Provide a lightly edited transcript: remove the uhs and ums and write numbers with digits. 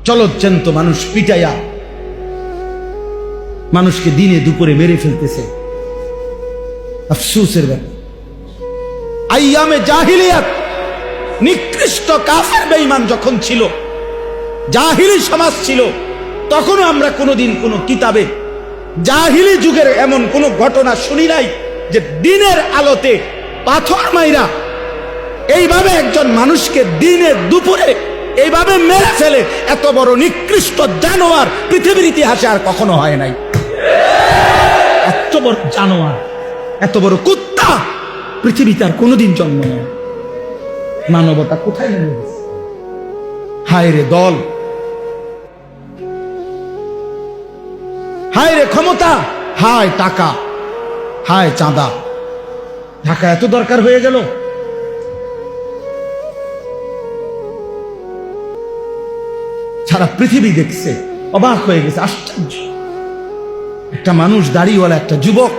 চলচ্চন্ত মানুষ পিটাইয়া মানুষকে দিনে দুপুরে মেরে ফেলতেছে। আফসোসের ব্যাপার, আইয়ামে জাহিলিয়াত নিকৃষ্ট কাফের বেঈমান যখন ছিল, জাহিলি সমাজ ছিল, তখনও আমরা কোনোদিন কোনো কিতাবে জাহিলি যুগের এমন কোনো ঘটনা শুনি নাই যে দিনের আলোতে পাথর মাইরা এইভাবে একজন মানুষকে দিনে দুপুরে এইভাবে মেরে ফেলে। এত বড় নিকৃষ্ট জানোয়ার পৃথিবীর ইতিহাসে আর কখনো হয় নাই। এত বড় জানোয়ার, এত বড় কুত্তা পৃথিবীতে আর কোনোদিন জন্ম নেয়। মানবতা কোথায় নেমে গেছে? হায় রে দল, হায় রে ক্ষমতা, হায় টাকা, হায় চাঁদা। ঢাকা এত দরকার হয়ে গেল। সারা পৃথিবী দেখছে, অবাক হয়ে গেছে, আশ্চর্য। একটা মানুষ, দাড়িওয়ালা একটা যুবক